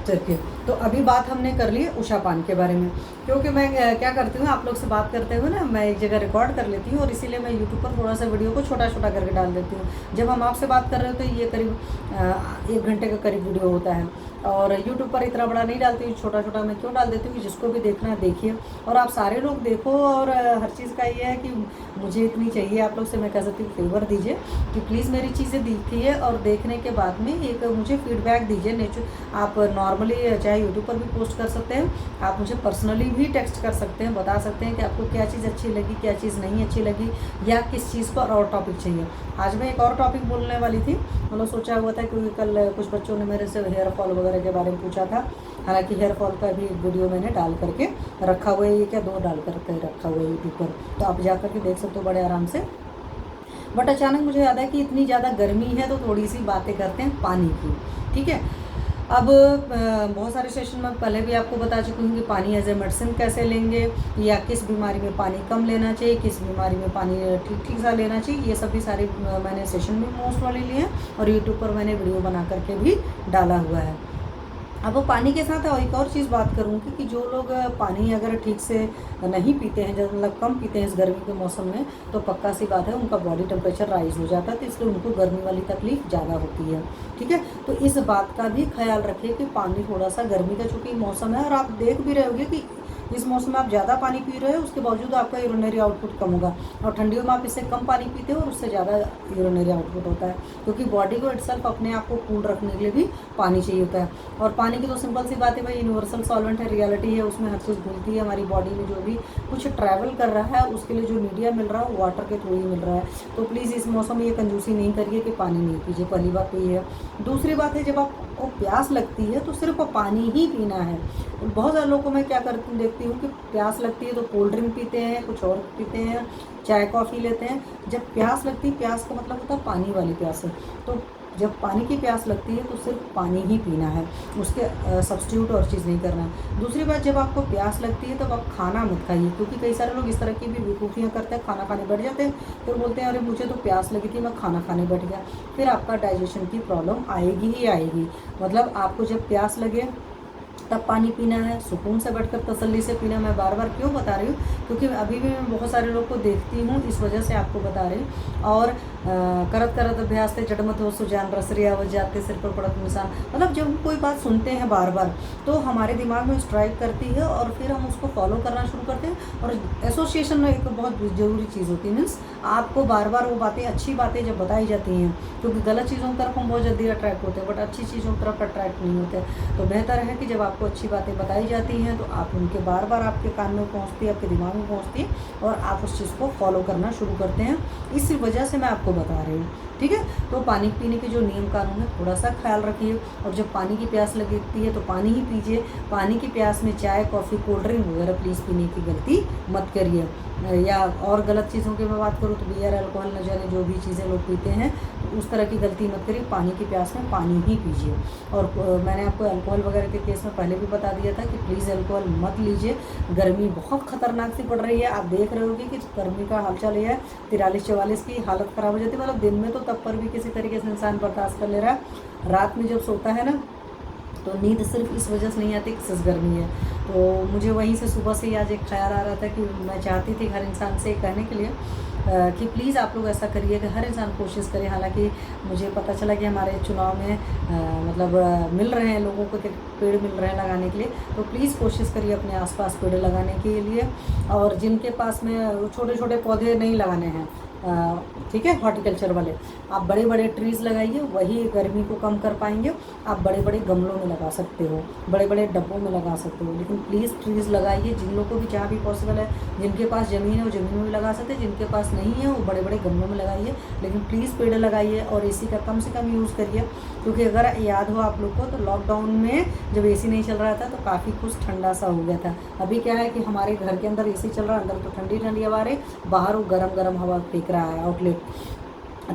चलिए, तो अभी बात हमने कर ली उषा पान के बारे में, क्योंकि मैं क्या करती हूँ आप लोग से बात करते हुए ना, मैं एक जगह रिकॉर्ड कर लेती हूँ और इसीलिए मैं यूट्यूब पर थोड़ा सा वीडियो को छोटा छोटा करके डाल देती हूँ। जब हम आपसे बात कर रहे हो तो ये करीब 1 घंटे का करीब वीडियो होता है, और यूट्यूब पर इतना बड़ा नहीं डालती हूँ, छोटा छोटा मैं क्यों डाल देती हूँ कि जिसको भी देखना है देखिए, और आप सारे लोग देखो। और हर चीज़ का ये है कि मुझे इतनी चाहिए आप लोग से, मैं कह सकती हूँ फेवर दीजिए कि प्लीज़ मेरी चीज़ें देखिए और देखने के बाद में एक मुझे फीडबैक दीजिए। आप नॉर्मली चाहे यूट्यूब पर भी पोस्ट कर सकते हैं, आप मुझे पर्सनली भी टेक्स्ट कर सकते हैं, बता सकते हैं कि आपको क्या चीज़ अच्छी लगी, क्या चीज़ नहीं अच्छी लगी, या किस चीज़ पर और टॉपिक चाहिए। आज मैं एक और टॉपिक बोलने वाली थी, मतलब सोचा हुआ था, क्योंकि कल कुछ बच्चों ने मेरे से हेयर फॉल वगैरह के बारे में पूछा था। हालांकि हेयर फॉल का भी एक वीडियो मैंने डाल करके रखा हुआ है, ये क्या 2 डाल करके रखा हुआ है यूट्यूब पर, तो आप जा करके देख सकते हो बड़े आराम से। बट अचानक मुझे याद है कि इतनी ज़्यादा गर्मी है तो थोड़ी सी बातें करते हैं पानी की, ठीक है। अब बहुत सारे सेशन में पहले भी आपको बता चुकी हूँ कि पानी एज ए मेडिसिन कैसे लेंगे, या किस बीमारी में पानी कम लेना चाहिए, किस बीमारी में पानी ठीक ठीक सा लेना चाहिए, ये सभी सारे मैंने सेशन भी मोस्ट वाले लिए हैं और यूट्यूब पर मैंने वीडियो बना करके भी डाला हुआ है। अब वो पानी के साथ एक और चीज़ बात करूँगी कि जो लोग पानी अगर ठीक से नहीं पीते हैं, जब मतलब कम पीते हैं इस गर्मी के मौसम में, तो पक्का सी बात है उनका बॉडी टेम्परेचर राइज हो जाता है, तो इसलिए उनको गर्मी वाली तकलीफ ज़्यादा होती है, ठीक है। तो इस बात का भी ख्याल रखिए कि पानी थोड़ा सा, गर्मी का चूँकि मौसम है और आप देख भी रहे होंगे कि इस मौसम में आप ज़्यादा पानी पी रहे हो, उसके बावजूद आपका यूरिनरी आउटपुट कम होगा, और ठंडियों में आप इससे कम पानी पीते हो और उससे ज़्यादा यूरिनरी आउटपुट होता है, क्योंकि बॉडी को इटसेल्फ अपने आप को कूल रखने के लिए भी पानी चाहिए होता है। और पानी की तो सिंपल सी बात है भाई, यूनिवर्सल सॉल्वेंट है, रियलिटी है, उसमें हर चीज़ घुलती है। हमारी बॉडी में जो भी कुछ ट्रैवल कर रहा है उसके लिए जो मीडिया मिल रहा है वो वाटर के थ्रू ही मिल रहा है। तो प्लीज़ इस मौसम में ये कंजूसी नहीं करिए कि पानी नहीं पीजिए, पहली बात तो ये है। दूसरी बात है, जब आपको प्यास लगती है तो सिर्फ पानी ही पीना है। बहुत सारे लोगों को मैं क्या करती देखती हूँ कि प्यास लगती है तो कोल्ड ड्रिंक पीते हैं, कुछ और पीते हैं, चाय कॉफ़ी लेते हैं। जब प्यास लगती है, प्यास का मतलब होता है पानी वाली प्यास है, तो जब पानी की प्यास लगती है तो सिर्फ पानी ही पीना है, उसके सब्स्टिट्यूट और चीज़ नहीं करना है। दूसरी बात, जब आपको प्यास लगती है तब आप खाना मत खाइए, क्योंकि कई सारे लोग इस तरह की भी बेवकूफ़ियाँ करते हैं, खाना खाने बैठ जाते हैं, फिर बोलते हैं अरे मुझे तो प्यास लगी थी मैं खाना खाने बैठ गया। फिर आपका डाइजेशन की प्रॉब्लम आएगी ही आएगी। मतलब आपको जब प्यास लगे तब पानी पीना है, सुकून से बैठकर तसल्ली से पीना। मैं बार बार क्यों बता रही हूँ, क्योंकि अभी भी मैं बहुत सारे लोग को देखती हूँ, इस वजह से आपको बता रही हूँ। और करत करत अभ्यास थे जड़मत हो सुजान, रसरी आवाज जाते सिर पर पड़त निशान। मतलब जब हम कोई बात सुनते हैं बार बार तो हमारे दिमाग में स्ट्राइक करती है और फिर हम उसको फॉलो करना शुरू करते हैं। और एसोसिएशन में एक बहुत ज़रूरी चीज़ होती है, मीन्स आपको बार बार वो बातें, अच्छी बातें जब बताई जाती हैं, क्योंकि गलत चीज़ों की तरफ हम बहुत जल्दी अट्रैक्ट होते हैं, बट अच्छी चीज़ों की तरफ अट्रैक्ट नहीं होते। तो बेहतर है कि जब आपको अच्छी बातें बताई जाती हैं तो आप उनके बार बार आपके कान में पहुंचती है, आपके दिमाग में पहुंचती है, और आप उस चीज़ को फॉलो करना शुरू करते हैं। इस वजह से मैं आपको बता रही हूँ, ठीक है। तो पानी पीने के जो नियम कानून है थोड़ा सा ख्याल रखिए, और जब पानी की प्यास लगती है तो पानी ही पीजिए। पानी की प्यास में चाय कॉफ़ी कोल्ड ड्रिंक वगैरह प्लीज़ पीने की गलती मत करिए। या और गलत चीज़ों की मैं बात करूँ तो बियर अल्कोहल न जाने जो भी चीज़ें लोग पीते हैं, तो उस तरह की गलती मत करिए। पानी की प्यास में पानी ही पीजिए। और मैंने आपको अल्कोहल वगैरह के केस में पहले भी बता दिया था कि प्लीज़ अल्कोहल मत लीजिए। गर्मी बहुत ख़तरनाक सी पड़ रही है, आप देख रहे होगे कि गर्मी का हालचाल ये है, 43-44 की हालत ख़राब हो जाती है। मतलब दिन में तो तब पर भी किसी तरीके से इंसान बर्दाश्त कर ले रहा है, रात में जब सोता है ना तो नींद सिर्फ इस वजह से नहीं आती कि सच गर्मी है। तो मुझे वहीं से सुबह से ही आज एक ख्याल आ रहा था कि मैं चाहती थी हर इंसान से कहने के लिए कि प्लीज़ आप लोग ऐसा करिए कि हर इंसान कोशिश करे। हालांकि मुझे पता चला कि हमारे चुनाव में मिल रहे हैं लोगों को कि पेड़ मिल रहे हैं लगाने के लिए, तो प्लीज़ कोशिश करिए अपने आसपास पेड़ लगाने के लिए। और जिनके पास में छोटे छोटे पौधे नहीं लगाने हैं, ठीक है, हॉर्टिकल्चर वाले, आप बड़े बड़े ट्रीज़ लगाइए, वही गर्मी को कम कर पाएंगे। आप बड़े बड़े गमलों में लगा सकते हो, बड़े बड़े डब्बों में लगा सकते हो, लेकिन प्लीज़ ट्रीज़ लगाइए। जिन लोगों को भी जहाँ भी पॉसिबल है, जिनके पास ज़मीन है वो ज़मीन में भी लगा सकते हैं, जिनके पास नहीं है वो बड़े बड़े गमलों में लगाइए, लेकिन प्लीज़ पेड़ लगाइए। और एसी का कम से कम यूज़ करिए, क्योंकि अगर याद हो आप लोग को तो लॉकडाउन में जब एसी नहीं चल रहा था तो काफ़ी कुछ ठंडा सा हो गया था। अभी क्या है कि हमारे घर के अंदर एसी चल रहा है, अंदर तो ठंडी ठंडी हवा रही, बाहर वो गरम गरम हवा फेंक रहा है आउटलेट।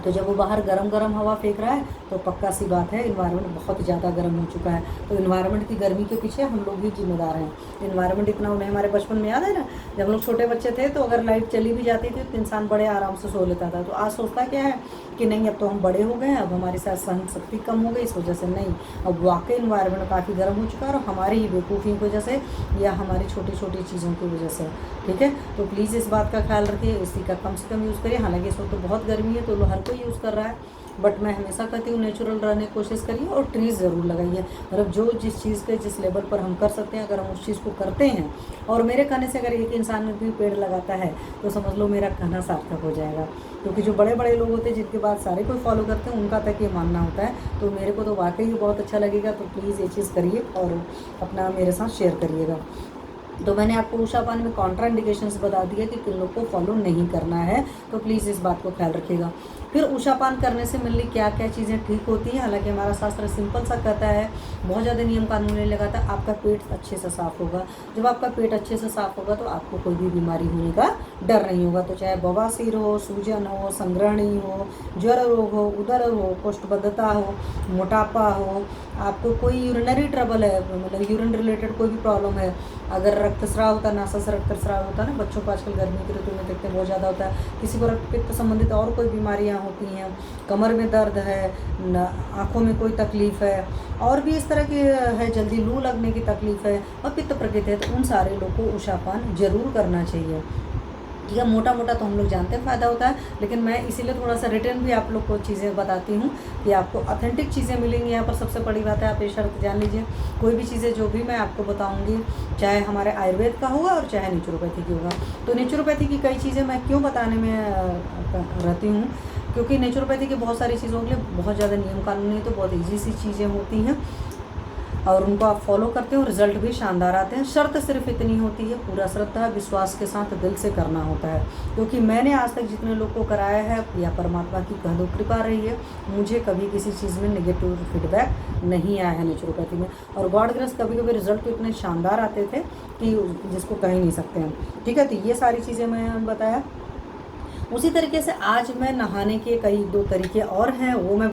तो जब वो बाहर गरम गरम हवा फेंक रहा है तो पक्का सी बात है इन्वायरमेंट बहुत ज़्यादा गर्म हो चुका है। तो इन्वायरमेंट की गर्मी के पीछे हम लोग ही जिम्मेदार हैं। इन्वायरमेंट इतना, उन्हें हमारे बचपन में याद है ना, जब हम लोग छोटे बच्चे थे तो अगर लाइट चली भी जाती थी तो इंसान बड़े आराम से सो लेता था। तो आज सोचता क्या है कि नहीं अब तो हम बड़े हो गए हैं, अब हमारे साथ सहन शक्ति कम हो गई, इस वजह से नहीं, अब वाकई इन्वायरमेंट काफ़ी गर्म हो चुका है और हमारी ही बेवकूफ़ी की वजह से या हमारी छोटी छोटी चीज़ों की वजह से। ठीक है, तो प्लीज़ इस बात का ख्याल रखिए, इसी का कम से कम यूज़ करिए। हालांकि इस वक्त तो बहुत गर्मी है तो हर कोई यूज़ कर रहा है, बट मैं हमेशा कहती हूँ नेचुरल रहने की कोशिश करिए और ट्रीज़ ज़रूर लगाइए। मतलब जो जिस चीज़ के जिस लेवल पर हम कर सकते हैं, अगर हम उस चीज़ को करते हैं, और मेरे कहने से अगर एक इंसान भी पेड़ लगाता है तो समझ लो मेरा कहना सार्थक हो जाएगा। क्योंकि जो बड़े बड़े लोग होते हैं जिनके बात सारे कोई फॉलो करते हैं, उनका तक ये मानना होता है, तो मेरे को तो वाकई बहुत अच्छा लगेगा। तो प्लीज़ ये चीज़ करिए और अपना मेरे साथ शेयर करिएगा। तो मैंने आपको उषा पान में कॉन्ट्रा इंडिकेशंस बता दिया कि किन लोग को फॉलो नहीं करना है, तो प्लीज़ इस बात को ख्याल रखिएगा। फिर उषा पान करने से मेनली क्या क्या चीज़ें ठीक होती हैं। हालांकि हमारा शास्त्र सिंपल सा कहता है, बहुत ज़्यादा नियम कानून नहीं लगाता, आपका पेट अच्छे से साफ़ होगा। जब आपका पेट अच्छे से साफ़ होगा तो आपको कोई भी बीमारी होने का डर नहीं होगा। तो चाहे बवासीर हो, सूजन हो, संग्रहणी हो, ज्वर रोग हो, उदर हो, कोष्ठबद्धता हो, मोटापा हो, आपको कोई यूरिनरी ट्रबल है, मतलब यूरिन रिलेटेड कोई भी प्रॉब्लम है, अगर रक्तस्राव होता है, नासा से रक्तस्राव होता है ना, बच्चों को आजकल गर्मी की ऋतु में देखते हैं बहुत ज़्यादा होता है, किसी को रक्त पित्त संबंधित और कोई बीमारियां होती हैं, कमर में दर्द है, आँखों में कोई तकलीफ़ है, और भी इस तरह की है, जल्दी लू लगने की तकलीफ़ है और पित्त प्रकृति है, तो उन सारे लोग को उषापान जरूर करना चाहिए। ठीक है, मोटा मोटा तो हम लोग जानते हैं फ़ायदा होता है, लेकिन मैं इसीलिए थोड़ा सा रिटर्न भी आप लोग को चीज़ें बताती हूँ कि आपको ऑथेंटिक चीज़ें मिलेंगी यहाँ पर। सबसे बड़ी बात है, आप ये शर्त जान लीजिए, कोई भी चीज़ें जो भी मैं आपको बताऊँगी, चाहे हमारे आयुर्वेद का होगा और चाहे नेचुरोपैथी की होगा। तो नेचुरोपैथी की कई चीज़ें मैं क्यों बताने में रहती हूँ, क्योंकि नेचुरोपैथी की बहुत सारी चीज़ों के लिए बहुत ज़्यादा नियम कानून नहीं, तो बहुत ईजी सी चीज़ें होती हैं और उनको आप फॉलो करते हो, रिजल्ट भी शानदार आते हैं। शर्त सिर्फ इतनी होती है, पूरा श्रद्धा विश्वास के साथ दिल से करना होता है। क्योंकि मैंने आज तक जितने लोग को कराया है, या परमात्मा की कह दो कृपा रही है, मुझे कभी किसी चीज़ में नेगेटिव फीडबैक नहीं आया है नेचुरोपैथी में। और गॉड ग्रेस कभी कभी रिजल्ट तो इतने शानदार आते थे कि जिसको कह ही नहीं सकते हैं। ठीक है, तो ये सारी चीज़ें मैं बताया। उसी तरीके से आज मैं नहाने के कई 2 तरीके और हैं, वो मैं